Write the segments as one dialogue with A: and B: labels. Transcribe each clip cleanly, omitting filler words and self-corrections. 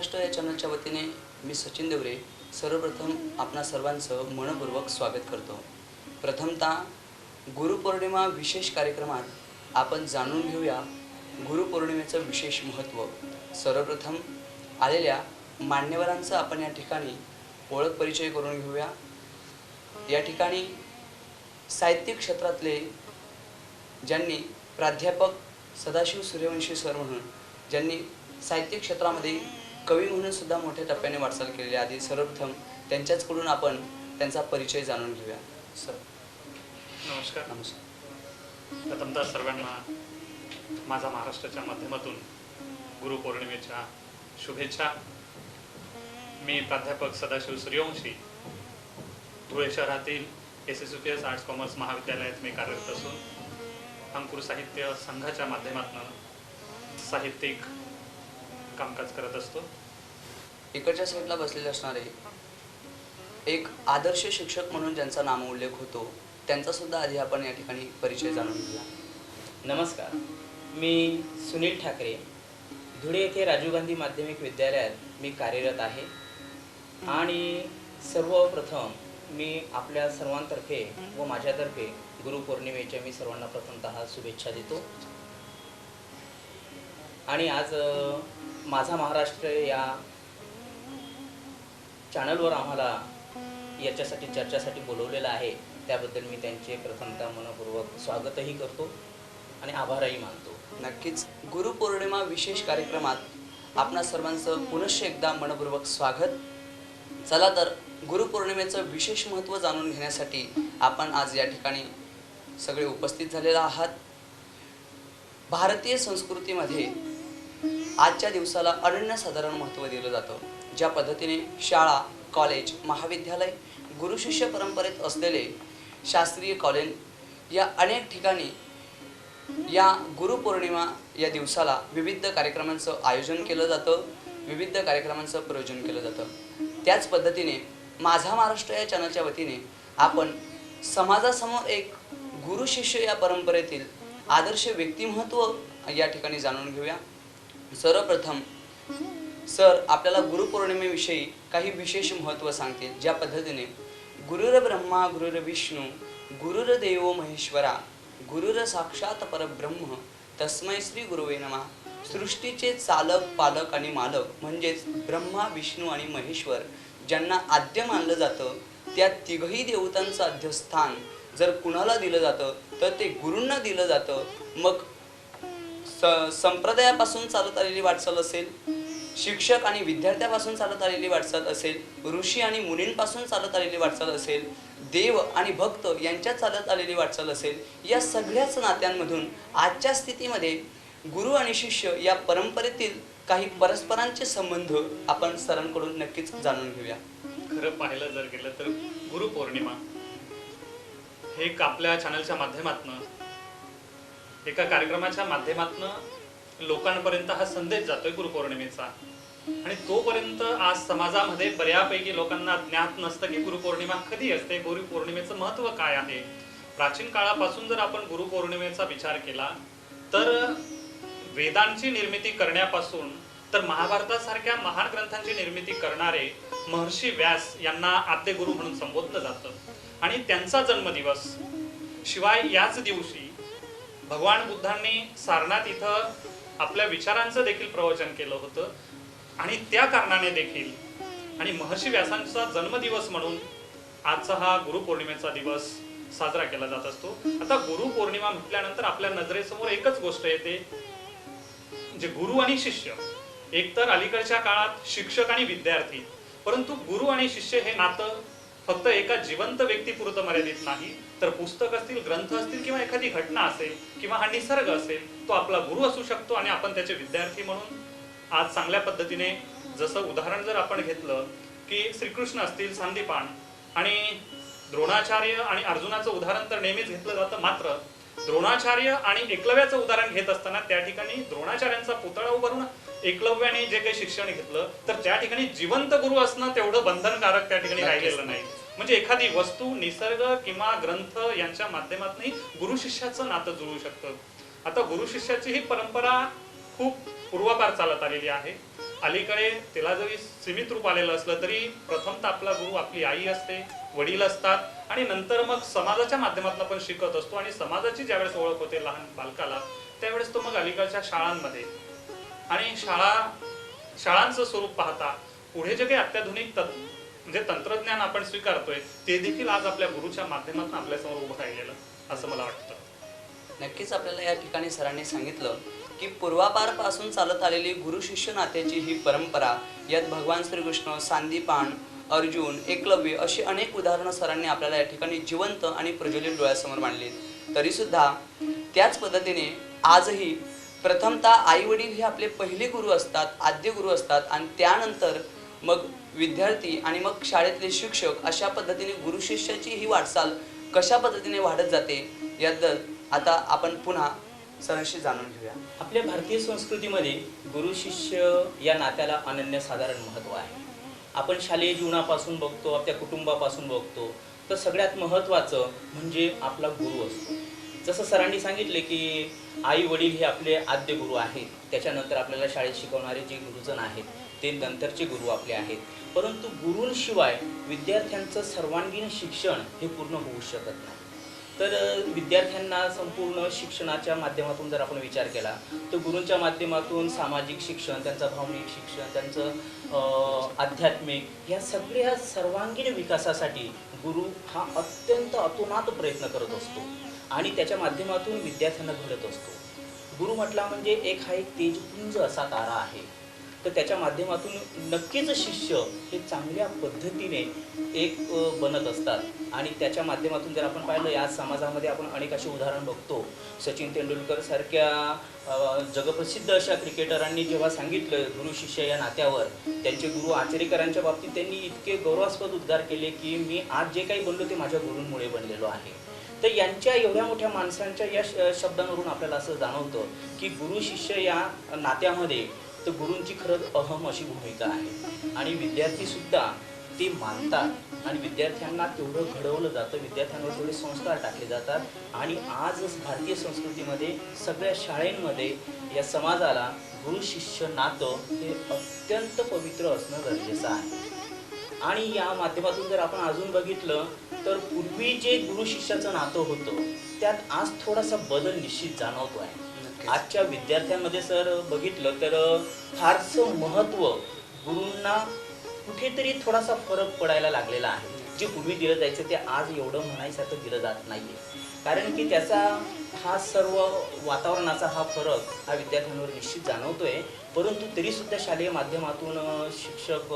A: महाराष्ट्र या चॅनलच्या वतीने मी सचिन देवरे सर्वप्रथम आपणा सर्वांचं मनपूर्वक स्वागत करतो। प्रथमतः गुरुपौर्णिमा विशेष कार्यक्रमात आपण जाणून घेऊया गुरुपौर्णिमेचं विशेष महत्त्व। सर्वप्रथम आलेल्या मान्यवरांचा आपण या ठिकाणी ओळख परिचय करून घेऊया। या ठिकाणी साहित्य क्षेत्रातले ज्यांनी प्राध्यापक सदाशिव सूर्यवंशी सर म्हणून ज्यांनी साहित्य क्षेत्रामध्ये कवी म्हणून सुद्धा मोठ्या टप्प्याने वाटचाल केलेली आहे। सर्वप्रथम त्यांच्याचकडून आपण त्यांचा परिचय जाणून घेऊया। सर
B: नमस्कार।
A: नमस्कार।
B: प्रथमतः सर्वांना माझा महाराष्ट्राच्या माध्यमातून गुरुपौर्णिमेच्या शुभेच्छा। मी प्राध्यापक सदाशिव सूर्यवंशी धुळे शहरातील SSUPS आर्ट्स कॉमर्स महाविद्यालयात मी कार्यरत असून अंकुर साहित्य संघाच्या माध्यमातून साहित्यिक कामकाज करत असतो।
A: इकडच्या साईडला बसलेले असणारे एक आदर्श शिक्षक म्हणून ज्यांचा नाम उल्लेख होतो त्यांचा सुद्धा आधी आपण या ठिकाणी परिचय जाणून घेऊया।
C: नमस्कार, मी सुनील ठाकरे धुळे येथे राजीव गांधी माध्यमिक विद्यालयात मी कार्यरत आहे आणि सर्वप्रथम मी आपल्या सर्वांतर्फे व माझ्यातर्फे गुरुपौर्णिमेच्या मी सर्वांना प्रथमतः शुभेच्छा देतो। आणि आज माझा महाराष्ट्र या चॅनलवर आम्हाला याच्यासाठी चर्चेसाठी बोलवलेलं आहे, त्याबद्दल मी त्यांचे प्रथमतः मनपूर्वक स्वागतही करतो आणि आभारही मानतो।
A: नक्कीच गुरुपौर्णिमा विशेष कार्यक्रमात आपणा सर्वांचं पुनश्च एकदा मनपूर्वक स्वागत। चला तर गुरुपौर्णिमेचं विशेष महत्त्व जाणून घेण्यासाठी आपण आज या ठिकाणी सगळे उपस्थित झालेले आहात। भारतीय संस्कृतीमध्ये आजच्या दिवसाला अनन्यसाधारण महत्त्व दिलं जातं। ज्या पद्धतीने शाळा, कॉलेज, महाविद्यालय, गुरु शिष्य परंपरेत असलेले शास्त्रीय कॉलेज या अनेक ठिकाणी या गुरुपौर्णिमा या दिवसाला विविध कार्यक्रमांचं आयोजन केलं जातं, विविध कार्यक्रमांचं प्रयोजन केलं जातं। त्याच पद्धतीने माझा महाराष्ट्र या चॅनलच्या वतीने आपण समाजासमोर एक गुरु शिष्य या परंपरेतील आदर्श व्यक्तिमत्व या ठिकाणी जाणून घेऊया। सर्वप्रथम सर आपल्याला गुरुपौर्णिमेविषयी काही विशेष महत्त्व सांगतील। ज्या पद्धतीने गुरुर ब्रह्मा गुरुर विष्णू गुरुर देवो महेश्वरा गुरुर साक्षात परब्रह्म तस्मै श्री गुरुवे नमः। सृष्टीचे चालक, पालक आणि मालक म्हणजेच ब्रह्मा, विष्णू आणि महेश्वर ज्यांना आद्य मानलं जातं, त्या तिघही देवतांचं आद्यस्थान जर कुणाला दिलं जातं तर ते गुरूंना दिलं जातं। मग संप्रदायापासून चालत आलेली वाटचाल असेल, शिक्षक आणि विद्यार्थ्यापासून चालत आलेली वाटचाल असेल, ऋषी आणि मुनींपासून चालत आलेली वाटचाल असेल, देव आणि भक्त यांच्यात चालत आलेली वाटचाल असेल, या सगळ्याच नात्यांमधून आजच्या स्थितीमध्ये गुरु आणि शिष्य या परंपरेतील काही परस्परांचे संबंध आपण सरांकडून नक्कीच जाणून घेऊया।
B: खरं पाहिलं जर गेलं तर गुरुपौर्णिमा हे एक आपल्या चॅनलच्या माध्यमातून एका कार्यक्रमाच्या माध्यमातून लोकांपर्यंत हा संदेश जातोय गुरुपौर्णिमेचा। आणि तोपर्यंत आज समाजामध्ये बऱ्यापैकी लोकांना ज्ञात नसतं की गुरुपौर्णिमा कधी असते, गुरुपौर्णिमेचं महत्त्व काय आहे। प्राचीन काळापासून जर आपण गुरुपौर्णिमेचा विचार केला तर वेदांची निर्मिती करण्यापासून तर महाभारतासारख्या महान ग्रंथांची निर्मिती करणारे महर्षी व्यास यांना आद्य गुरु म्हणून संबोधलं जातं। आणि त्यांचा जन्मदिवस शिवाय याच दिवशी भगवान बुद्धांनी सारनाथ इथं आपल्या विचारांचं देखील प्रवचन केलं होतं आणि त्या कारणाने देखील आणि महर्षी व्यासांचा जन्मदिवस म्हणून आजचा हा गुरुपौर्णिमेचा दिवस साजरा केला जात असतो। आता गुरुपौर्णिमा म्हटल्यानंतर आपल्या नजरेसमोर एकच गोष्ट येते, जे गुरु आणि शिष्य। एकतर अलीकडच्या काळात शिक्षक आणि विद्यार्थी, परंतु गुरु आणि शिष्य हे नातं फक्त एका जिवंत व्यक्तीपुरतं मर्यादित नाही, तर पुस्तक असतील, ग्रंथ असतील किंवा एखादी घटना असेल किंवा हा निसर्ग असेल, तो आपला गुरु असू शकतो आणि आपण त्याचे विद्यार्थी म्हणून आज चांगल्या पद्धतीने जसं उदाहरण जर आपण घेतलं की श्रीकृष्ण असतील, सांदीपान आणि द्रोणाचार्य आणि अर्जुनाचं उदाहरण तर नेहमीच घेतलं जातं, मात्र द्रोणाचार्य आणि एकलव्याचं उदाहरण घेत असताना त्या ठिकाणी द्रोणाचार्यांचा पुतळा उभारून एकलव्याने जे काही शिक्षण घेतलं तर त्या ठिकाणी जिवंत गुरु असणं तेवढं बंधनकारक त्या ठिकाणी राहिलेलं नाही। म्हणजे एखादी वस्तू, निसर्ग किंवा ग्रंथ यांच्या माध्यमातूनही गुरु शिष्याचं नातं जुळू शकतं। आता गुरु शिष्याची ही परंपरा खूप पूर्वापार चालत आलेली आहे अलीकडे तिला जरी सीमित रूप आलेलं असलं तरी प्रथमतः आपला गुरु आपली आई असते, वडील असतात आणि नंतर मग समाजाच्या माध्यमातून आपण शिकत असतो आणि समाजाची ज्यावेळेस ओळख होते लहान बालकाला त्यावेळेस तो मग अलीकडच्या शाळांमध्ये आणि शाळांचं स्वरूप पाहता पुढे जे काही अत्याधुनिक म्हणजे तंत्रज्ञान आपण स्वीकारतोय ते देखील आज आपल्या गुरुच्या माध्यमातून आपल्यासमोर उभं राहिलेलं असं मला वाटतं.
A: नक्कीच आपल्याला या ठिकाणी सरांनी सांगितलं की पूर्वापारपासून चालत आलेली गुरु शिष्य नात्याची ही परंपरा, यात भगवान श्रीकृष्ण, सांदीपान, अर्जुन, एकलव्य अशी अनेक उदाहरणं सरांनी आपल्याला या ठिकाणी जिवंत आणि प्रज्वलित डोळ्यासमोर मांडली. तरीसुद्धा त्याच पद्धतीने आजही प्रथमतः आई वडील हे आपले पहिले गुरु असतात, आद्य गुरु असतात आणि त्यानंतर मग विद्यार्थी आणि मग शाळेतले शिक्षक, अशा पद्धतीने गुरु शिष्याची ही वाटचाल कशा पद्धतीने वाढत जाते याबद्दल आता आपण पुन्हा सरांशी जाणून घेऊया.
C: आपल्या भारतीय संस्कृतीमध्ये गुरु शिष्य या नात्याला अनन्यसाधारण महत्त्व आहे. आपण शालेय जीवनापासून बघतो, आपल्या कुटुंबापासून बघतो, तर सगळ्यात महत्त्वाचं म्हणजे आपला गुरु असतो. जसं सरांनी सांगितले की आई वडील हे आपले आद्य गुरु आहेत, त्याच्यानंतर आपल्याला शाळेत शिकवणारे जे गुरुजन आहेत ते नंतरचे गुरु आपले आहेत. परंतु गुरूंशिवाय विद्यार्थ्यांचं सर्वांगीण शिक्षण हे पूर्ण होऊ शकत नाही. तर विद्यार्थ्यांना संपूर्ण शिक्षणाच्या माध्यमातून जर आपण विचार केला तर गुरूंच्या माध्यमातून सामाजिक शिक्षण, त्यांचं भावनिक शिक्षण, त्यांचं आध्यात्मिक, या सगळ्या सर्वांगीण विकासासाठी गुरु हा अत्यंत अतोनात प्रयत्न करत असतो आणि त्याच्या माध्यमातून विद्यार्थ्यांना घडत असतो. गुरु म्हटला म्हणजे एक तेजपुंज असा तारा आहे, तर त्याच्या माध्यमातून नक्कीच शिष्य हे चांगल्या पद्धतीने एक बनत असतात आणि त्याच्या माध्यमातून जर आपण पाहिलं या समाजामध्ये आपण अनेक अशी उदाहरण बघतो. सचिन तेंडुलकर सारख्या जगप्रसिद्ध अशा क्रिकेटरांनी जेव्हा सांगितलं गुरु शिष्य या नात्यावर, त्यांचे गुरु आचरेकरांच्या बाबतीत त्यांनी इतके गौरवास्पद उद्गार केले की मी आज जे काही बनलो ते माझ्या गुरूंमुळे बनलेलो आहे. तर यांच्या एवढ्या मोठ्या माणसांच्या या शब्दांवरून आपल्याला असं जाणवतं की गुरु शिष्य या नात्यामध्ये तर गुरूंची खरंच अहम अशी भूमिका आहे आणि विद्यार्थीसुद्धा ते मानतात आणि विद्यार्थ्यांना तेवढं घडवलं जातं, विद्यार्थ्यांवर तेवढे संस्कार टाकले जातात आणि आज भारतीय संस्कृतीमध्ये सगळ्या शाळेंमध्ये या समाजाला गुरु शिष्य नातं हे अत्यंत पवित्र असणं गरजेचं आहे. आणि या माध्यमातून जर आपण अजून बघितलं तर पूर्वी जे गुरु शिष्याचं नातं होतं त्यात आज थोडासा बदल निश्चित जाणवतो आहे. आजच्या विद्यार्थ्यांमध्ये सर बघितलं तर फारसं महत्त्व गुरूंना कुठेतरी थोडासा फरक पडायला लागलेला आहे. जे पूर्वी दिलं जायचं ते आज एवढं म्हणायसारखं दिलं जात नाहीये, कारण की त्याचा हा सर्व वातावरणाचा हा फरक हा विद्यार्थ्यांवर निश्चित जाणवतोय. परंतु तरीसुद्धा शालेय माध्यमातून शिक्षक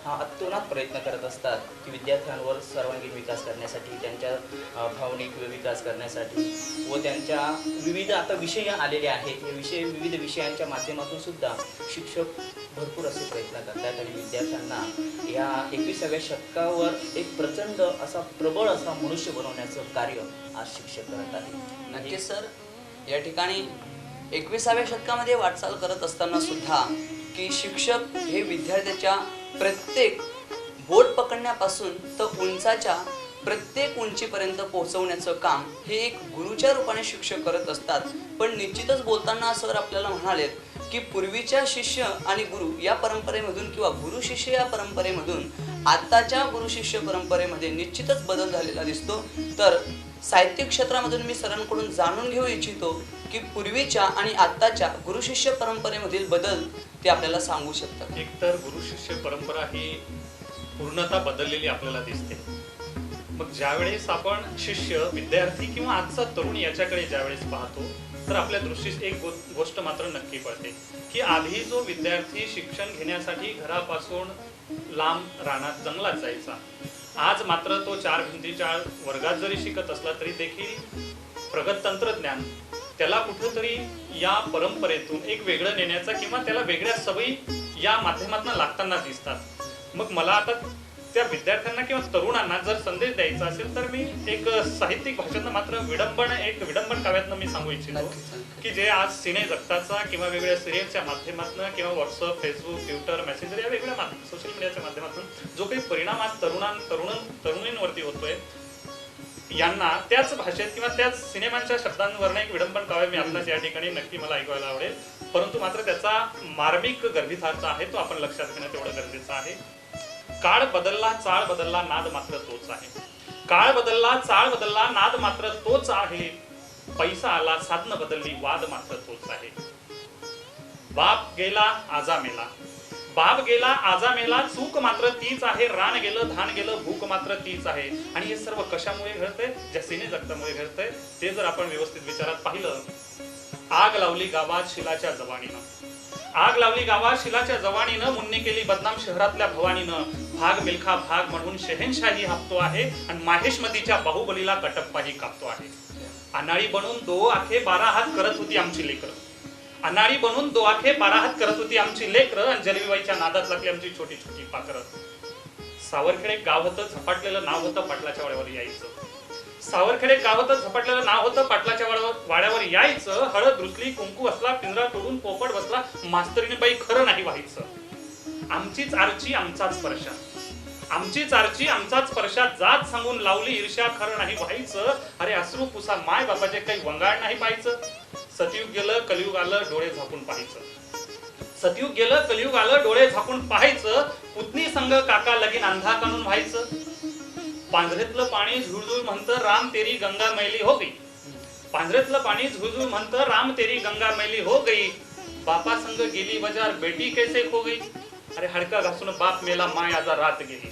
C: हा अतोनात प्रयत्न करत असतात की विद्यार्थ्यांवर सर्वांगीण विकास करण्यासाठी, त्यांच्या भावनिक विकास करण्यासाठी व त्यांच्या विविध आता विषय आलेले आहेत, हे विविध विषयांच्या माध्यमातून सुद्धा शिक्षक भरपूर असे प्रयत्न करतात आणि विद्यार्थ्यांना या 21व्या शतकावर एक प्रचंड असा प्रबळ असा मनुष्य बनवण्याचं कार्य आज शिक्षक करत आहेत.
A: नक्कीच सर, या ठिकाणी 21व्या शतकामध्ये वाटचाल करत असताना सुद्धा की शिक्षक हे विद्यार्थ्याच्या प्रत्येक बोट पकडण्यापासून तर उंचाच्या प्रत्येक उंचीपर्यंत पोहोचवण्याचं काम हे एक गुरुच्या रूपाने शिक्षक करत असतात. पण निश्चितच बोलताना सर आपल्याला म्हणालेत की पूर्वीच्या शिष्य आणि गुरु या परंपरेमधून किंवा गुरु शिष्य या परंपरेमधून आत्ताच्या गुरु शिष्य परंपरेमध्ये निश्चितच बदल झालेला दिसतो. तर साहित्य क्षेत्रामधून मी सरांकडून जाणून घेऊ इच्छितो की पूर्वीच्या आणि आत्ताच्या गुरु शिष्य परंपरेमधील बदल ते आपल्याला सांगू शकतात.
B: एकतर गुरु शिष्य परंपरा ही पूर्णतः बदललेली आपल्याला दिसते. मग ज्यावेळेस आपण शिष्य, विद्यार्थी किंवा आजचा तरुण याच्याकडे ज्यावेळेस पाहतो तर आपल्या दृष्टीस एक गोष्ट मात्र नक्की पडते की आधी जो विद्यार्थी शिक्षण घेण्यासाठी घरापासून लांब रानात जंगलात जायचा, आज मात्र तो 4 भिंतीच्या वर्गात जरी शिकत असला तरी देखील प्रगत तंत्रज्ञान त्याला कुठेतरी या परंपरेतून एक वेगळं नेण्याचा किंवा त्याला वेगळ्या सवयी या माध्यमातून लागताना दिसतात. मग मला आता त्या विद्यार्थ्यांना किंवा तरुणांना जर संदेश द्यायचा असेल तर मी एक साहित्यिक भाषेतनं मात्र विडंबन काव्यातनं मी सांगू इच्छितो की जे आज सिने जगताचा किंवा वेगवेगळ्या सिरियलच्या माध्यमातून किंवा व्हॉट्सअप, फेसबुक, ट्विटर, मेसेंजर या वेगळ्या सोशल मीडियाच्या माध्यमातून जो काही परिणाम आज तरुणींवरती होतोय, यांना त्याच भाषेत किंवा त्याच सिनेमांच्या शब्दांवरनं एक विडंबन काव्य मी आपल्याच या ठिकाणी नक्की मला ऐकवायला आवडेल, परंतु मात्र त्याचा मार्मिक गर्भितार्थ आहे तो आपण लक्षात घेणं तेवढं गरजेचं आहे. काळ बदलला, चाळ बदलला, नाद मात्र तोच आहे. काळ बदलला, चाळ बदलला, नाद मात्र तोच आहे. पैसा आला, साधनं बदलली, वाद मात्र तोच आहे. बाप गेला, आजा मेला, बाप गेला, आजा मेला, चूक मात्र तीच आहे. रान गेलं, धान गेलं, भूक मात्र तीच आहे. आणि हे सर्व कशामुळे घडतंय? ज्या सिने जगतामुळे घडतंय. ते जर आपण व्यवस्थित विचारात पाहिलं, आग लावली गावात शिलाच्या जवानीनं, आग लावली गावात शिलाच्या जवानीनं, मुन्नी केली बदनाम शहरातल्या भवानीनं. भाग मिल्खा भाग म्हणून शहेनशाही हापतो आहे आणि माहेशमतीच्या बाहुबलीला कटप्पाही कापतो आहे. अनाळी बनून 2 आखे 12 हात करत होती आमची लेकरं, अनाळी बनून 2 आखे 12 हात करत होती आमची लेकरं, आणि जलविवाईच्या नादात लागली आमची छोटी छोटी पाखरं. सावरखेडे गाव होतं, झपाटलेलं नाव होतं, पाटलाच्या वाड्यावर यायचं. सावरखेडे गाव होतं, झपाटलेलं नाव होतं, पाटलाच्या वाड्यावर यायचं. हळद रुसली, कुंकू असला, पिंजरा तोडून पोपट बसला, मास्तरीने बाई खरं नाही व्हायचं. आमचीच आरची आमचाच स्पर्श, आमचीच आरची आमचाच स्पर्शात जात सांगून लावली ईर्ष्या, खरं नाही व्हायचं. अरे अश्रू पुसा माय बापाचे काही वंगाळ नाही पाहायचं. सतयुग गेलं, कलियुग आलं, डोळे झाकून पाहायचं. सतयुग गेलं, कलियुग आलं, डोळे झाकून पाहायचं. पुतणी संग काका लगीन अंधा काढून व्हायचं. पांढरेतलं पाणी झुळझुळ म्हणतं, राम तेरी गंगा मैली हो गई. पांढरेतलं पाणी झुळझुळ म्हणतं, राम तेरी गंगा मैली हो गई. बापा संग गेली बाजार, बेटी कैसे खो गई. अरे हाडका घासून बाप मेला, माय आजा रात गेली.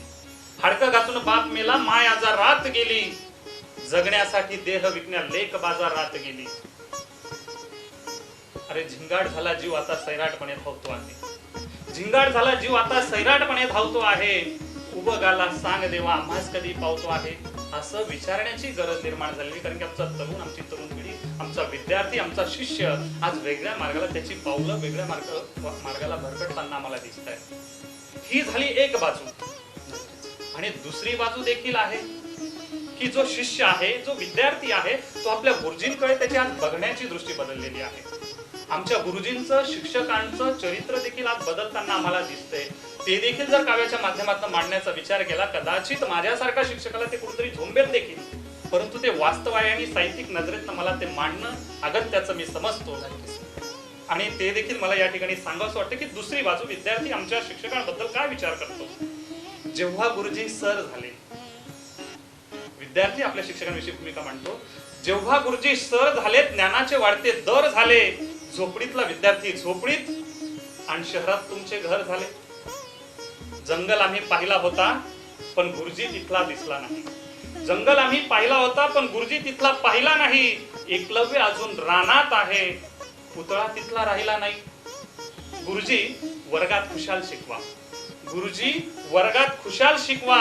B: हाडका घासून बाप मेला, माय आजा रात गेली. जगण्यासाठी देह विकण्या लेक बाजारात गेली. अरे झिंगाट झाला जीव आता सैराटपणे धावतो आहे. झिंगाट झाला जीव आता सैराटपणे धावतो आहे. उबगाला सांग देवा आम्हास कधी पावतो आहे. असं विचारण्याची गरज निर्माण झालेली, कारण की आमचा तरुण, आमची तरुण पिढी, आमचा विद्यार्थी, आमचा शिष्य आज वेगळ्या मार्गाला, त्याची पावलं वेगळ्या मार्गाला भरकटताना आम्हाला दिसत आहे. ही झाली एक बाजू. आणि दुसरी बाजू देखील आहे की जो शिष्य आहे, जो विद्यार्थी आहे, तो आपल्या गुरुजींकडे त्याची आज बघण्याची दृष्टी बदललेली आहे. आमच्या गुरुजींचं, शिक्षकांचं चरित्र देखील आज बदलताना आम्हाला दिसतंय. ते देखील जर काव्याच्या माध्यमातून मांडण्याचा विचार केला, कदाचित माझ्यासारखा शिक्षकाला ते कुठेतरी झोंबेल देखील, परंतु ते वास्तव आहे आणि साहित्यिक नजरेतनं मला ते मांडणं अगत्याचं मी समजतो. आणि ते देखील मला या ठिकाणी सांगावंसं वाटतं की दुसरी बाजू, विद्यार्थी आमच्या शिक्षकांबद्दल काय विचार करतो. जेव्हा गुरुजी सर झाले, विद्यार्थी आपल्या शिक्षकांविषयी भूमिका मांडतो. जेव्हा गुरुजी सर झाले, ज्ञानाचे वाढते दर झाले. झोपडीतला विद्यार्थी झोपडीत आणि शहरात तुमचे घर झाले. जंगल आम्ही पाहिला होता पण गुरुजी तिथला दिसला नाही. जंगल आम्ही पाहिला होता पण गुरुजी तिथला पाहिला नाही. एकलव्य अजून रानात आहे, पुतळा तिथला राहिला नाही. गुरुजी वर्गात खुशाल शिकवा, गुरुजी वर्गात खुशाल शिकवा,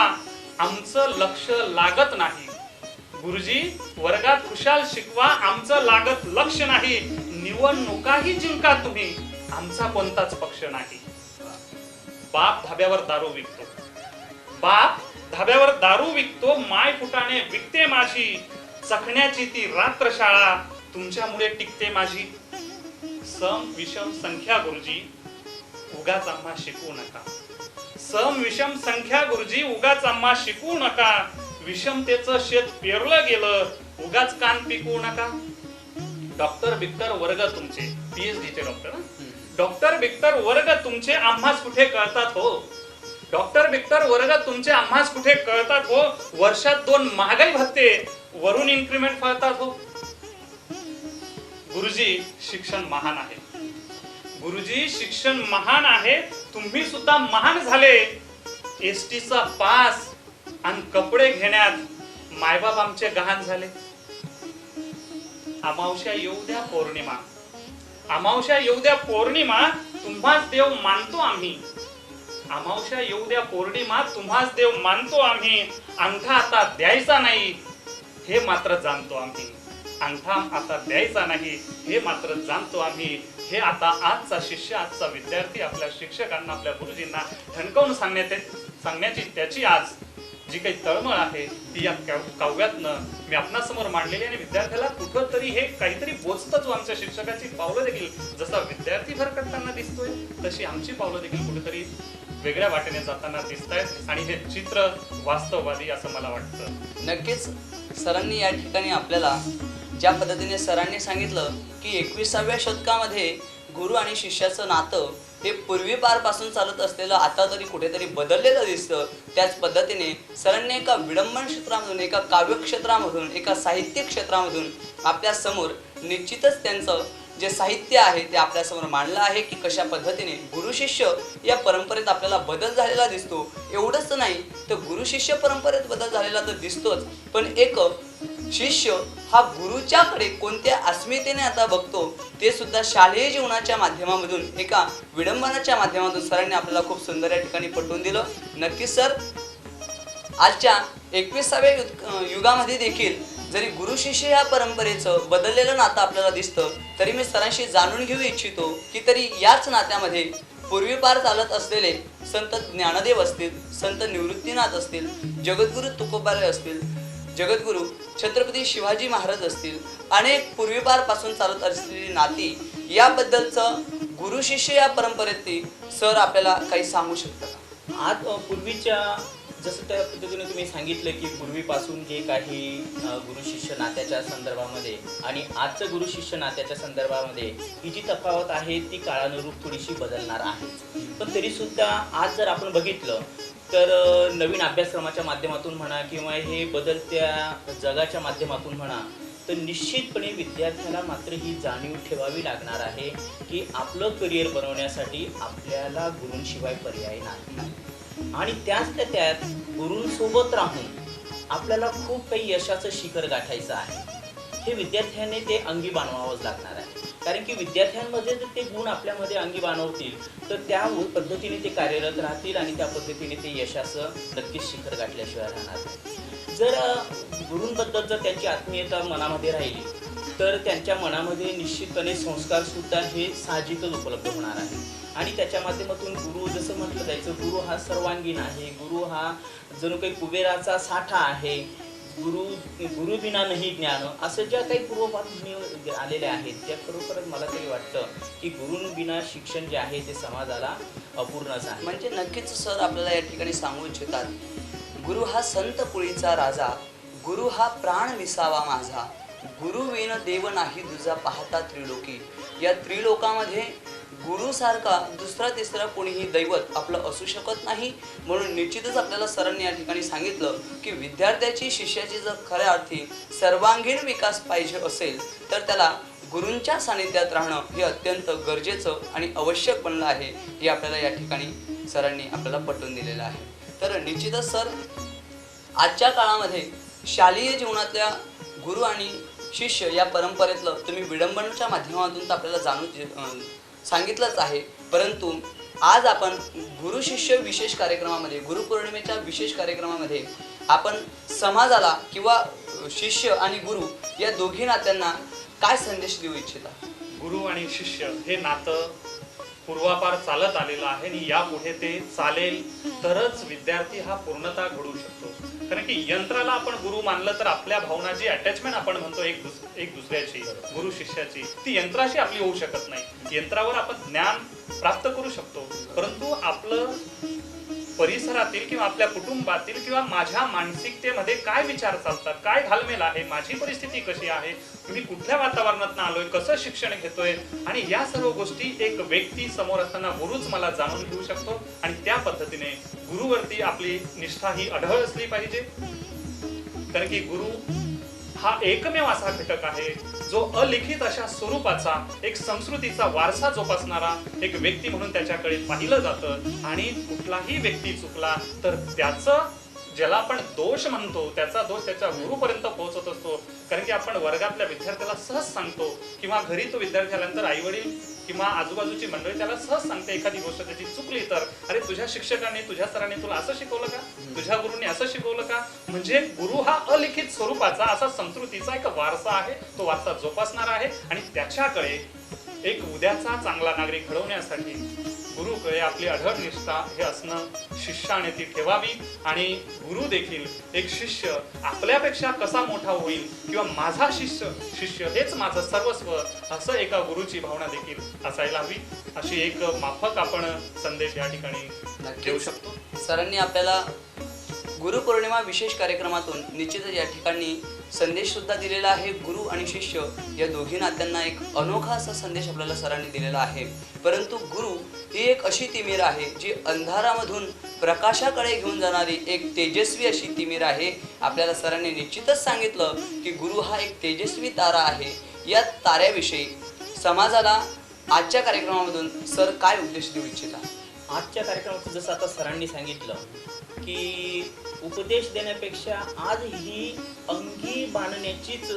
B: आमचं लक्ष लागत नाही. गुरुजी वर्गात खुशाल शिकवा, आमचं लागत लक्ष नाही. निवडणुकाही जिंका तुम्ही, आमचा कोणताच पक्ष नाही. बाप धाब्यावर दारू विकतो, बाप धाब्यावर दारू विकतो. माय फुटाने विकते माझी, चखण्याची ती रात्र शाळा तुमच्यामुळे टिकते माझी. सम विषम संख्या गुरुजी उगाच आम्हा शिकवू नका. सम विषम संख्या गुरुजी उगाच आम्हा शिकवू नका. विषमतेचं शेत पेरलं गेलं, उगाच कान पिकवू नका. डॉक्टर बिक्टर वर्ग तुमचे, PhD चे डॉक्टर, डॉक्टर बिक्टर वर्ग तुमचे आम्हास कुठे कळतात हो. डॉक्टर बिक्टर वर्ग तुमचे आम्हास कुठे कळतात हो. वर्षात 2 महागाई भत्ते वरून इन्क्रीमेंट फळतात हो. गुरुजी शिक्षण महान आहे, गुरुजी शिक्षण महान आहे. तुम्ही सुद्धा महान झाले. ST चा पास आणि कपडे घेण्यात मायबाप आमचे गहाण झाले. अमावस्या येऊ द्या पौर्णिमा, अमावस्या येऊ द्या पौर्णिमा, तुम्हाच देव मानतो आम्ही. अमावस्या येऊ द्या पौर्णिमा, तुम्हाच देव मानतो आम्ही. अंगठा आता द्यायचा नाही हे मात्र जाणतो आम्ही. अंगठा आता द्यायचा नाही हे मात्र जाणतो आम्ही. हे आता आजचा शिष्य, आजचा विद्यार्थी आपल्या शिक्षकांना, आपल्या गुरुजींना ठणकावून सांगण्याची त्याची आज जी काही तळमळ आहे ती या काव्यातनं मी आपणासमोर मांडलेली. आणि विद्यार्थ्याला कुठं तरी हे काहीतरी बोचतं. जो आमच्या शिक्षकाची पावलं देखील जसा विद्यार्थी भरकटताना दिसतोय, तशी आमची पावलं देखील कुठेतरी वेगळ्या वाटेने जाताना दिसत आहेत. आणि हे चित्र वास्तववादी असं मला वाटतं.
A: नक्कीच सरांनी या ठिकाणी आपल्याला ज्या पद्धतीने सरांनी सांगितलं की 21व्या शतकामध्ये गुरु आणि शिष्याचं नातं हे पूर्वीपारपासून चालत असलेलं आता तरी कुठेतरी बदललेलं दिसतं, त्याच पद्धतीने सरांनी एका विडंबन क्षेत्रामधून, एका काव्य क्षेत्रामधून, एका साहित्य क्षेत्रामधून आपल्या समोर निश्चितच त्यांचं जे साहित्य आहे ते आपल्यासमोर मांडलं आहे की कशा पद्धतीने गुरु शिष्य या परंपरेत आपल्याला बदल झालेला दिसतो. एवढंच नाही तर गुरु शिष्य परंपरेत बदल झालेला तर दिसतोच, पण एक शिष्य हा गुरुच्याकडे कोणत्या अस्मितेने आता बघतो ते सुद्धा शालेय जीवनाच्या माध्यमामधून, एका विडंबनाच्या माध्यमातून सरांनी आपल्याला खूप सुंदर या ठिकाणी पटवून दिलं. नक्कीच सर, आजच्या 21व्या युगामध्ये देखील जरी गुरु शिष्य या परंपरेचं बदललेलं नातं आपल्याला दिसतं, तरी मी सरांशी जाणून घेऊ इच्छितो की तरी याच नात्यामध्ये पूर्वीपार चालत असलेले संत ज्ञानदेव असतील, संत निवृत्तीनाथ असतील, जगद्गुरु तुकोबाराय असतील, जगद्गुरु छत्रपती शिवाजी महाराज असतील, अनेक पूर्वीपारपासून चालत असलेली नाती याबद्दलचं गुरु शिष्य या परंपरेतील सर आपल्याला काही सांगू शकता का?
C: आज पूर्वीच्या जसं त्या पद्धतीने तुम्ही सांगितलं की पूर्वीपासून जे काही गुरु शिष्य नात्याच्या संदर्भामध्ये आणि आजचं गुरु शिष्य नात्याच्या संदर्भामध्ये ही जी तफावत आहे ती काळानुरूप थोडीशी बदलणार आहे. पण तरीसुद्धा आज जर आपण बघितलं तर नवीन अभ्यासक्रमाच्या माध्यमातून म्हणा किंवा हे बदलत्या जगाच्या माध्यमातून म्हणा, तर निश्चितपणे विद्यार्थ्याला मात्र ही जाणीव ठेवावी लागणार आहे की आपलं करिअर बनवण्यासाठी आपल्याला गुरूंशिवाय पर्याय नाही आणि त्यात गुरूंसोबत राहून आपल्याला खूप काही यशाचं शिखर गाठायचं आहे. हे विद्यार्थ्याने ते अंगी बाणवावंच लागणार आहे, कारण की विद्यार्थ्यांमध्ये जर ते गुण आपल्यामध्ये अंगी बाणवतील तर त्या पद्धतीने ते कार्यरत राहतील आणि त्या पद्धतीने ते यशाचं नक्कीच शिखर गाठल्याशिवाय राहणार नाही. जर गुरूंबद्दल जर त्यांची आत्मीयता मनामध्ये राहिली तर त्यांच्या मनामध्ये निश्चितपणे संस्कार सुद्धा हे साहजिकच उपलब्ध होणार आहे आणि त्याच्या माध्यमातून गुरु जसं म्हटलं जायचं, गुरु हा सर्वांगीण आहे, गुरु हा जणू काही कुबेराचा साठा आहे, गुरु बिना नाही ज्ञान, असं ज्या काही पूर्वपात म्हणी आलेल्या आहेत त्या खरोखरच मला तरी वाटतं की गुरूंबिना शिक्षण जे आहे ते समाजाला अपूर्णच आहे.
A: म्हणजे नक्कीच सर आपल्याला या ठिकाणी सांगू इच्छितात, गुरु हा संत कुळीचा राजा, गुरु हा प्राण विसावा माझा, गुरु विन देव नाही दुजा पाहता त्रिलोकी. या त्रिलोकामध्ये गुरुसारखा दुसरा तिसरा कोणीही दैवत आपलं असू शकत नाही. म्हणून निश्चितच आपल्याला सरांनी या ठिकाणी सांगितलं की विद्यार्थ्याची, शिष्याची जर खऱ्या अर्थी सर्वांगीण विकास पाहिजे असेल तर त्याला गुरूंच्या सानिध्यात राहणं हे अत्यंत गरजेचं आणि आवश्यक बनलं आहे, हे आपल्याला या ठिकाणी सरांनी आपल्याला पटवून दिलेलं आहे. तर निश्चितच सर, आजच्या काळामध्ये शालेय जीवनातल्या गुरु आणि शिष्य या परंपरेतलं तुम्ही विडंबनाच्या माध्यमातून तर आपल्याला जाणून सांगितलंच आहे, परंतु आज आपण गुरु शिष्य विशेष कार्यक्रमामध्ये, गुरुपौर्णिमेच्या विशेष कार्यक्रमामध्ये आपण समाजाला किंवा शिष्य आणि गुरु या दोघी नात्यांना काय संदेश देऊ इच्छिता?
B: गुरु आणि शिष्य हे नातं पूर्वापार चालत आलेलं आहे आणि यापुढे ते चालेल तरच विद्यार्थी हा पूर्णता घडवू शकतो. कारण की यंत्राला आपण गुरु मानलं तर आपल्या भावना जी अटॅचमेंट आपण म्हणतो एक दुसऱ्याची, गुरु शिष्याची, ती यंत्राशी आपली होऊ शकत नाही. यंत्रावर आपण ज्ञान प्राप्त करू शकतो, परंतु आपलं परिसरातील किंवा आपल्या कुटुंबातील किंवा माझ्या मानसिकतेमध्ये काय विचार चालतात, काय घालमेल आहे, माझी परिस्थिती कशी आहे, मी कुठल्या वातावरणात आलोय, कसं शिक्षण घेतोय, आणि या सर्व गोष्टी एक व्यक्ती समोर असताना गुरुच मला जाणून घेऊ शकतो. आणि त्या पद्धतीने गुरुवरती आपली निष्ठा ही अढळ असली पाहिजे, कारण की गुरु हा एकमेव असा घटक आहे जो अलिखित अशा स्वरूपाचा एक संस्कृतीचा वारसा जोपासणारा एक व्यक्ती म्हणून त्याच्याकडे पाहिलं जातं. आणि कुठलाही व्यक्ती चुकला तर त्याचं, ज्याला आपण दोष म्हणतो, त्याचा दोष त्याच्या गुरुपर्यंत पोहोचत असतो. कारण की आपण वर्गातल्या विद्यार्थ्याला सहज सांगतो किंवा घरी तो विद्यार्थी आल्यानंतर आई वडील किंवा आजूबाजूची मंडळी त्याला सहज सांगते एखादी गोष्ट त्याची चुकली तर, अरे तुझ्या शिक्षकाने, तुझ्या सरांनी तुला असं शिकवलं का, तुझ्या गुरुने असं शिकवलं का. म्हणजे गुरु हा अलिखित स्वरूपाचा असा संस्कृतीचा एक वारसा आहे, तो वारसा जोपासणारा आहे. आणि त्याच्याकडे एक उद्याचा चांगला नागरिक घडवण्यासाठी गुरुकडे आपली अढळ निष्ठा हे असणं शिष्याने ती ठेवावी. आणि गुरु देखील एक शिष्य आपल्यापेक्षा कसा मोठा होईल किंवा माझा शिष्य हेच माझं सर्वस्व, असं एका गुरुची भावना देखील असायला हवी. अशी एक माफक आपण संदेश या ठिकाणी देऊ शकतो.
A: सरांनी आपल्याला गुरुपौर्णिमा विशेष कार्यक्रमातून निश्चितच या ठिकाणी संदेश सुद्धा दिलेला आहे. गुरु आणि शिष्य या दोघी नात्यांना एक अनोखा असा संदेश आपल्याला सरांनी दिलेला आहे. परंतु गुरु ही एक अशी तिमीर आहे जी अंधारामधून प्रकाशाकडे घेऊन जाणारी एक तेजस्वी अशी तिमीर आहे. आपल्याला सरांनी निश्चितच सांगितलं की गुरु हा एक तेजस्वी तारा आहे. या ताऱ्याविषयी समाजाला आजच्या कार्यक्रमामधून सर काय उपदेश देऊ इच्छिता?
C: आजच्या कार्यक्रमात जसं आता सरांनी सांगितलं की उपदेश देण्यापेक्षा आज ही अंगी बांधण्याचीच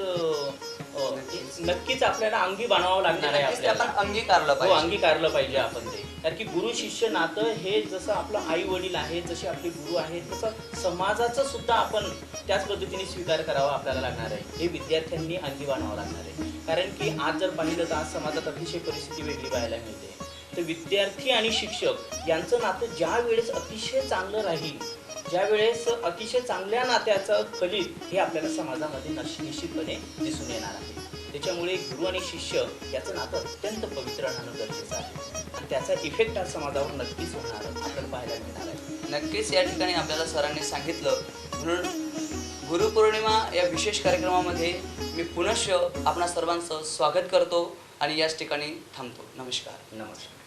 C: नक्कीच आपल्याला अंगी बांधावं लागणार आहे.
A: नक्कीच ते आपण
C: आपल्याला
A: अंगीकारलं पाहिजे.
C: अंगीकारलं पाहिजे आपण ते. कारण की गुरु शिष्य नातं हे जसं आपलं आई वडील आहे, जसे आपले गुरु आहेत, तसं समाजाचं सुद्धा आपण त्याच पद्धतीने स्वीकार करावा आपल्याला लागणार आहे. हे विद्यार्थ्यांनी अंगी बांधावं लागणार आहे. कारण की आज जर पाहिलं तर आज समाजात अतिशय परिस्थिती वेगळी पाहायला मिळते. तर विद्यार्थी आणि शिक्षक यांचं नातं ज्या वेळेस अतिशय चांगलं राहील, ज्या वेळेस अतिशय चांगल्या नात्याचं फलित हे आपल्याला समाजामध्ये निश्चितपणे दिसून येणार आहे. त्याच्यामुळे गुरु आणि शिष्य याचं नातं अत्यंत पवित्र राहणं गरजेचं आहे आणि त्याचा इफेक्ट आज समाजावर नक्कीच होणार आपल्याला पाहायला मिळणार आहे.
A: नक्कीच या ठिकाणी आपल्याला सरांनी सांगितलं. म्हणून गुरुपौर्णिमा या विशेष कार्यक्रमामध्ये मी पुनश्च आपणा सर्वांचं स्वागत करतो आणि याच ठिकाणी थांबतो. नमस्कार.
C: नमस्कार.